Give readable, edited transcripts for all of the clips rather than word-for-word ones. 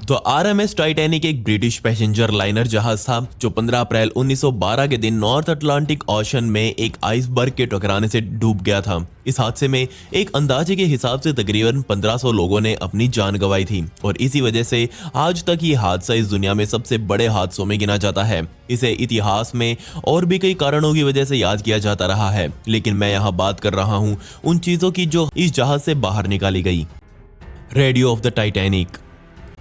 तो RMS Titanic एक British passenger liner जहाज था जो 15 अप्रैल 1912 के दिन नॉर्थ अटलांटिक ओशन में एक आइसबर्ग के टकराने से डूब गया था। इस हादसे में एक अंदाजे के हिसाब से तकरीबन 1500 लोगों ने अपनी जान गंवाई थी और इसी वजह से आज तक ये हादसा इस दुनिया में सबसे बड़े हादसों में गिना जाता है। इसे इतिहास में और भी कई कारणों की वजह से याद किया जाता रहा है, लेकिन मैं यहाँ बात कर रहा हूँ उन चीजों की जो इस जहाज से बाहर निकाली गई। Radio off the Titanic.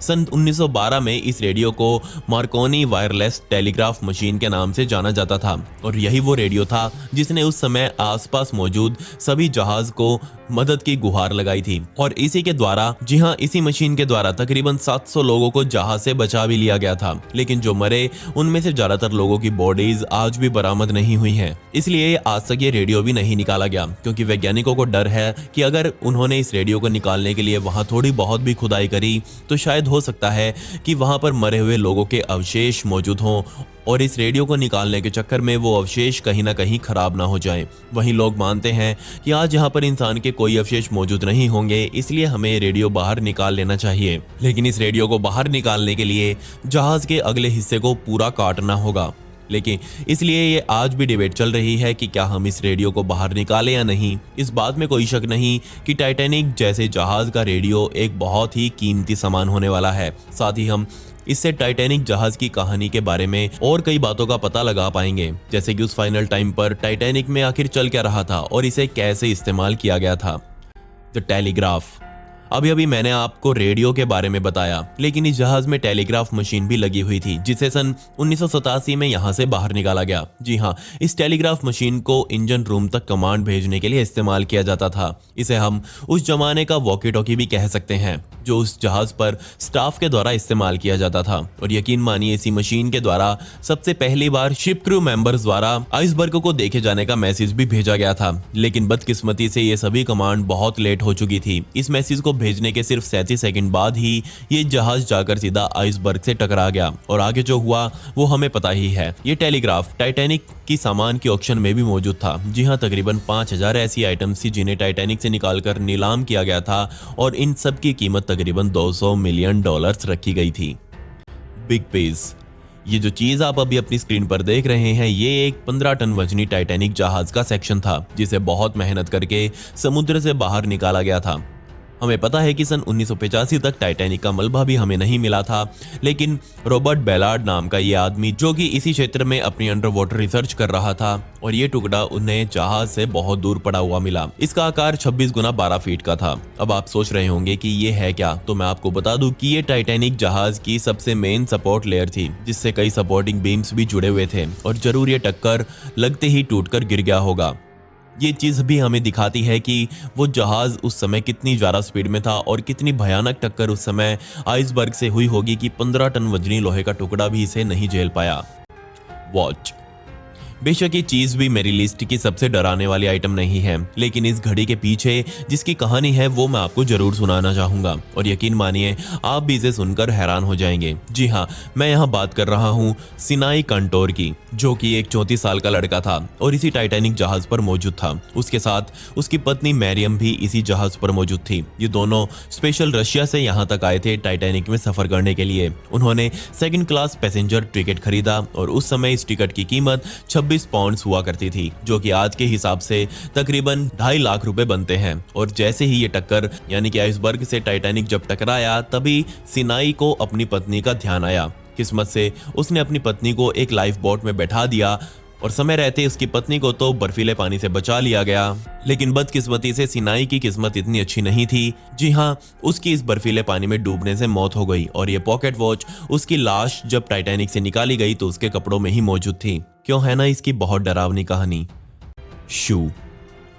सन 1912 में इस रेडियो को मार्कोनी वायरलेस टेलीग्राफ मशीन के नाम से जाना जाता था और यही वो रेडियो था जिसने उस समय आसपास मौजूद सभी जहाज को मदद की गुहार लगाई थी और इसी के द्वारा, जी हाँ, इसी मशीन के द्वारा तकरीबन 700 लोगों को जहाज से बचा भी लिया गया था। लेकिन जो मरे उनमें से ज्यादातर लोगों की बॉडीज आज भी बरामद नहीं हुई हैं। इसलिए आज तक ये रेडियो भी नहीं निकाला गया क्योंकि वैज्ञानिकों को डर है कि अगर उन्होंने इस रेडियो को निकालने के लिए वहां थोड़ी बहुत भी खुदाई करी तो शायद हो सकता है कि वहां पर मरे हुए लोगों के अवशेष मौजूद हों और इस रेडियो को निकालने के चक्कर में वो अवशेष कहीं ना कहीं खराब ना हो जाएं। वहीं लोग मानते हैं कि आज यहाँ पर इंसान के कोई अवशेष मौजूद नहीं होंगे, इसलिए हमें रेडियो बाहर निकाल लेना चाहिए। लेकिन इस रेडियो को बाहर निकालने के लिए जहाज के अगले हिस्से को पूरा काटना होगा। लेकिन इसलिए ये आज भी डिबेट चल रही है कि क्या हम इस रेडियो को बाहर निकालें या नहीं। इस बात में कोई शक नहीं कि टाइटैनिक जैसे जहाज का रेडियो एक बहुत ही कीमती सामान होने वाला है। साथ ही हम इससे टाइटैनिक जहाज की कहानी के बारे में और कई बातों का पता लगा पाएंगे, जैसे कि उस फाइनल टाइम पर टाइटैनिक में आखिर चल क्या रहा था और इसे कैसे इस्तेमाल किया गया था। The telegraph. अभी मैंने आपको रेडियो के बारे में बताया, लेकिन इस जहाज में टेलीग्राफ मशीन भी लगी हुई थी जिसे सन 1987 में यहां से बाहर निकाला गया। जी हां, इस टेलीग्राफ मशीन को इंजन रूम तक कमांड भेजने के लिए इस्तेमाल किया जाता था। इसे हम उस जमाने का वॉकी टॉकी भी कह सकते हैं जो उस जहाज पर स्टाफ के द्वारा इस्तेमाल किया जाता था। और यकीन मानिए इसी मशीन के द्वारा सबसे पहली बार शिप क्रू मेंबर्स द्वारा आइसबर्ग को देखे जाने का मैसेज भी भेजा गया था। लेकिन बदकिस्मती से ये सभी कमांड बहुत लेट हो चुकी थी। इस मैसेज को भेजने के सिर्फ 37 सेकंड बाद ही ये जहाज जाकर सीधा आइसबर्ग से टकरा गया और आगे जो हुआ वो हमें पता ही है। ये टेलीग्राफ टाइटैनिक की सामान के ऑक्शन में भी मौजूद था। जी हाँ, तकरीबन 5000 ऐसी आइटम्स थी जिन्हें टाइटैनिक से निकालकर नीलाम किया गया था और इन सब की कीमत तकरीबन $200 मिलियन रखी गई थी। Big piece. ये जो चीज आप अभी अपनी स्क्रीन पर देख रहे हैं ये एक 15 टन वजनी टाइटैनिक जहाज का सेक्शन था जिसे बहुत मेहनत करके समुद्र से बाहर निकाला गया था। हमें पता है कि सन 1985 तक टाइटैनिक का मलबा भी हमें नहीं मिला था, लेकिन रॉबर्ट बेलार्ड नाम का ये आदमी जो कि इसी क्षेत्र में अपनी अंडर वाटर रिसर्च कर रहा था और ये टुकड़ा उन्हें जहाज से बहुत दूर पड़ा हुआ मिला। इसका आकार 26 गुना 12 फीट का था। अब आप सोच रहे होंगे कि ये है क्या, तो मैं आपको बता दूं कि ये टाइटैनिक जहाज की सबसे मेन सपोर्ट लेयर थी जिससे कई सपोर्टिंग बीम्स भी जुड़े हुए थे और जरूर ये टक्कर लगते ही टूटकर गिर गया होगा। ये चीज भी हमें दिखाती है कि वो जहाज उस समय कितनी ज्यादा स्पीड में था और कितनी भयानक टक्कर उस समय आइसबर्ग से हुई होगी कि 15 टन वजनी लोहे का टुकड़ा भी इसे नहीं झेल पाया। वॉच। बेशक ये चीज भी मेरी लिस्ट की सबसे डराने वाली आइटम नहीं है, लेकिन इस घड़ी के पीछे जिसकी कहानी है वो मैं आपको जरूर सुनाना चाहूंगा और यकीन मानिए आप भी इसे सुनकर हैरान हो जाएंगे। जी हाँ, मैं यहाँ बात कर रहा हूँ सिनाई कंटोर की, जो कि एक 34 साल का लड़का था और इसी टाइटैनिक जहाज पर मौजूद था। उसके साथ उसकी पत्नी मैरियम भी इसी जहाज पर मौजूद थी। ये दोनों स्पेशल रशिया से यहाँ तक आए थे टाइटैनिक में सफर करने के लिए। उन्होंने सेकंड क्लास पैसेंजर टिकट खरीदा और उस समय इस टिकट की कीमत 26 पाउंड हुआ करती थी, जो कि आज के हिसाब से तकरीबन 2.5 लाख रुपए बनते हैं। और जैसे ही ये टक्कर यानी कि आइसबर्ग से टाइटैनिक जब टकराया तभी सिनाई को अपनी पत्नी का ध्यान आया। किस्मत से उसने अपनी पत्नी को एक लाइफ बोट में बैठा दिया और समय रहते उसकी पत्नी को तो बर्फीले पानी से बचा लिया गया। लेकिन बदकिस्मती से सिनाई की किस्मत इतनी अच्छी नहीं थी। जी हाँ, उसकी इस बर्फीले पानी में डूबने से मौत हो गई और ये पॉकेट वॉच उसकी लाश जब टाइटैनिक से निकाली गई तो उसके कपड़ों में ही मौजूद थी। क्यों है ना इसकी बहुत डरावनी कहानी। शू।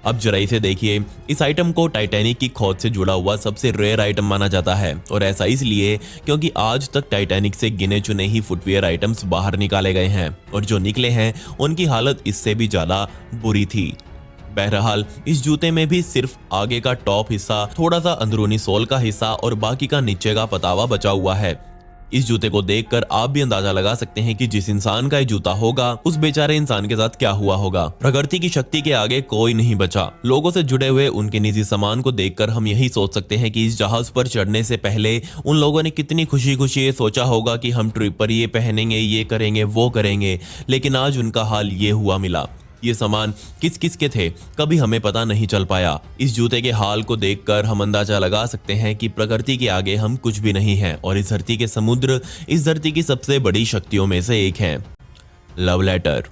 अब जरा इसे देखिए, इस आइटम को टाइटैनिक की खोज से जुड़ा हुआ सबसे रेयर आइटम माना जाता है और ऐसा इसलिए क्योंकि आज तक टाइटैनिक से गिने चुने ही फुटवियर आइटम्स बाहर निकाले गए हैं और जो निकले हैं उनकी हालत इससे भी ज्यादा बुरी थी। बहरहाल इस जूते में भी सिर्फ आगे का टॉप हिस्सा, थोड़ा सा अंदरूनी सोल का हिस्सा और बाकी का नीचे का पतावा बचा हुआ है। इस जूते को देखकर आप भी अंदाजा लगा सकते हैं कि जिस इंसान का ये जूता होगा उस बेचारे इंसान के साथ क्या हुआ होगा। प्रकृति की शक्ति के आगे कोई नहीं बचा। लोगों से जुड़े हुए उनके निजी सामान को देखकर हम यही सोच सकते हैं कि इस जहाज पर चढ़ने से पहले उन लोगों ने कितनी खुशी खुशी ये सोचा होगा कि हम ट्रिप पर ये पहनेंगे, ये करेंगे, वो करेंगे, लेकिन आज उनका हाल ये हुआ मिला। ये सामान किस किस के थे कभी हमें पता नहीं चल पाया। इस जूते के हाल को देखकर हम अंदाजा लगा सकते हैं कि प्रकृति के आगे हम कुछ भी नहीं हैं और इस धरती के समुद्र इस धरती की सबसे बड़ी शक्तियों में से एक है। Love letter.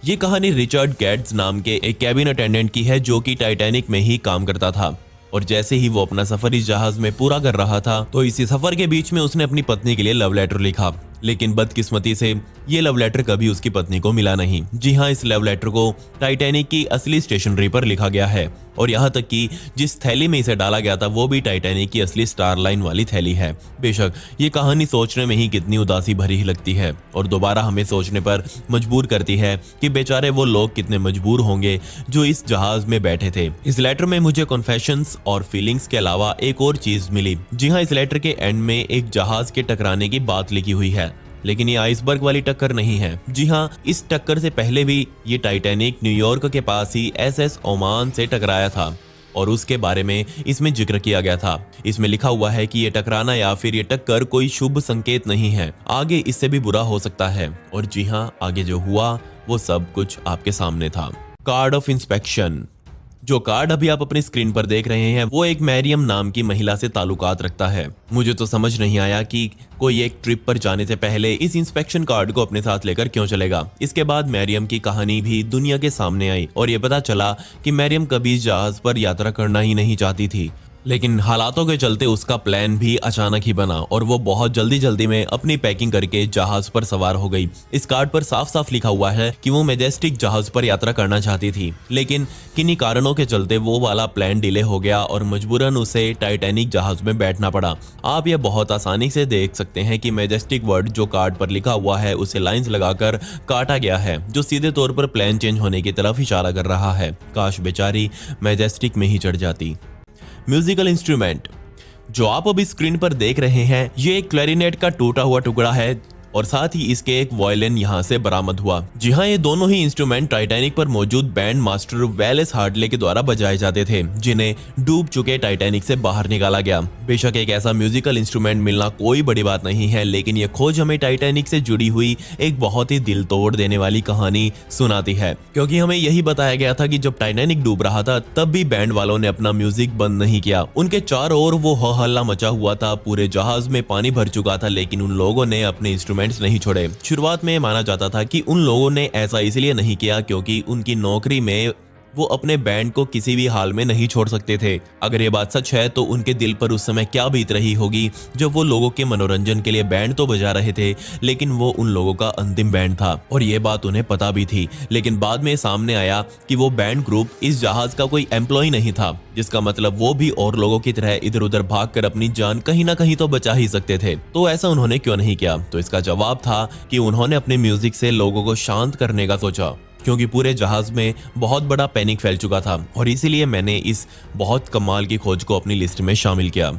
ये कहानी रिचर्ड गेट्स नाम के एक कैबिन अटेंडेंट की है जो कि टाइटैनिक में ही काम करता था और जैसे ही वो अपना सफर इस जहाज में पूरा कर रहा था तो इसी सफर के बीच में उसने अपनी पत्नी के लिए लव लेटर लिखा, लेकिन बदकिस्मती से ये लव लेटर कभी उसकी पत्नी को मिला नहीं। जी हाँ, इस लव लेटर को टाइटैनिक की असली स्टेशनरी पर लिखा गया है और यहाँ तक कि जिस थैली में इसे डाला गया था वो भी टाइटैनिक की असली स्टार लाइन वाली थैली है। बेशक ये कहानी सोचने में ही कितनी उदासी भरी ही लगती है और दोबारा हमें सोचने पर मजबूर करती है कि बेचारे वो लोग कितने मजबूर होंगे जो इस जहाज में बैठे थे। इस लेटर में मुझे कॉन्फेशंस और फीलिंग्स के अलावा एक और चीज मिली। जी हाँ, इस लेटर के एंड में एक जहाज के टकराने की बात लिखी हुई है, लेकिन ये आइसबर्ग वाली टक्कर नहीं है। जी हाँ, इस टक्कर से पहले भी ये टाइटैनिक न्यूयॉर्क के पास ही एसएस ओमान से टकराया था और उसके बारे में इसमें जिक्र किया गया था। इसमें लिखा हुआ है कि ये टकराना या फिर ये टक्कर कोई शुभ संकेत नहीं है, आगे इससे भी बुरा हो सकता है। और जी हाँ, आगे जो हुआ वो सब कुछ आपके सामने था। Card of inspection. जो कार्ड अभी आप अपनी स्क्रीन पर देख रहे हैं वो एक मैरियम नाम की महिला से ताल्लुकात रखता है। मुझे तो समझ नहीं आया कि कोई एक ट्रिप पर जाने से पहले इस इंस्पेक्शन कार्ड को अपने साथ लेकर क्यों चलेगा। इसके बाद मैरियम की कहानी भी दुनिया के सामने आई और ये पता चला कि मैरियम कभी जहाज पर यात्रा करना ही नहीं चाहती थी, लेकिन हालातों के चलते उसका प्लान भी अचानक ही बना और वो बहुत जल्दी में अपनी पैकिंग करके जहाज पर सवार हो गई। इस कार्ड पर साफ साफ लिखा हुआ है कि वो मैजेस्टिक जहाज पर यात्रा करना चाहती थी, लेकिन किन्हीं कारणों के चलते वो वाला प्लान डिले हो गया और मजबूरन उसे टाइटैनिक जहाज में बैठना पड़ा। आप ये बहुत आसानी से देख सकते हैं कि मैजेस्टिक वर्ड जो कार्ड पर लिखा हुआ है उसे लाइंस लगाकर काटा गया है जो सीधे तौर पर प्लान चेंज होने की तरफ इशारा कर रहा है। काश बेचारी मैजेस्टिक में ही चढ़ जाती। Musical instrument. जो आप अभी स्क्रीन पर देख रहे हैं ये एक क्लैरिनेट का टूटा हुआ टुकड़ा है और साथ ही इसके एक वायलिन यहाँ से बरामद हुआ। जी हाँ, ये दोनों ही इंस्ट्रूमेंट टाइटैनिक पर मौजूद बैंड मास्टर वेलेस हार्डले के द्वारा बजाए जाते थे जिन्हें डूब चुके टाइटैनिक से बाहर निकाला गया। बेशक एक ऐसा म्यूजिकल इंस्ट्रूमेंट मिलना कोई बड़ी बात नहीं है, लेकिन ये खोज हमें टाइटैनिक से जुड़ी हुई एक बहुत ही दिल तोड़ देने वाली कहानी सुनाती है, क्योंकि हमें यही बताया गया था कि जब टाइटैनिक डूब रहा था तब भी बैंड वालों ने अपना म्यूजिक बंद नहीं किया। उनके चारों ओर वो हो हल्ला मचा हुआ था, पूरे जहाज में पानी भर चुका था, लेकिन उन लोगों ने अपने इंस्ट्रूमेंट्स नहीं छोड़े। शुरुआत में माना जाता था कि उन लोगों ने ऐसा इसलिए नहीं किया क्योंकि उनकी नौकरी में वो अपने बैंड को किसी भी हाल में नहीं छोड़ सकते थे। अगर ये बात सच है तो उनके दिल पर उस समय क्या बीत रही होगी जब वो लोगों के मनोरंजन के लिए बैंड तो बजा रहे थे, लेकिन वो उन लोगों का अंतिम बैंड था और ये बात उन्हें पता भी थी। लेकिन बाद में सामने आया कि वो बैंड ग्रुप इस जहाज का कोई एम्प्लॉय नहीं था, जिसका मतलब वो भी और लोगों की तरह इधर उधर भागकर अपनी जान कहीं ना कहीं तो बचा ही सकते थे। तो ऐसा उन्होंने क्यों नहीं किया? तो इसका जवाब था कि उन्होंने अपने म्यूजिक से लोगों को शांत करने का सोचा, क्योंकि पूरे जहाज में बहुत बड़ा पैनिक फैल चुका था और इसीलिए मैंने इस बहुत कमाल की खोज को अपनी लिस्ट में शामिल किया।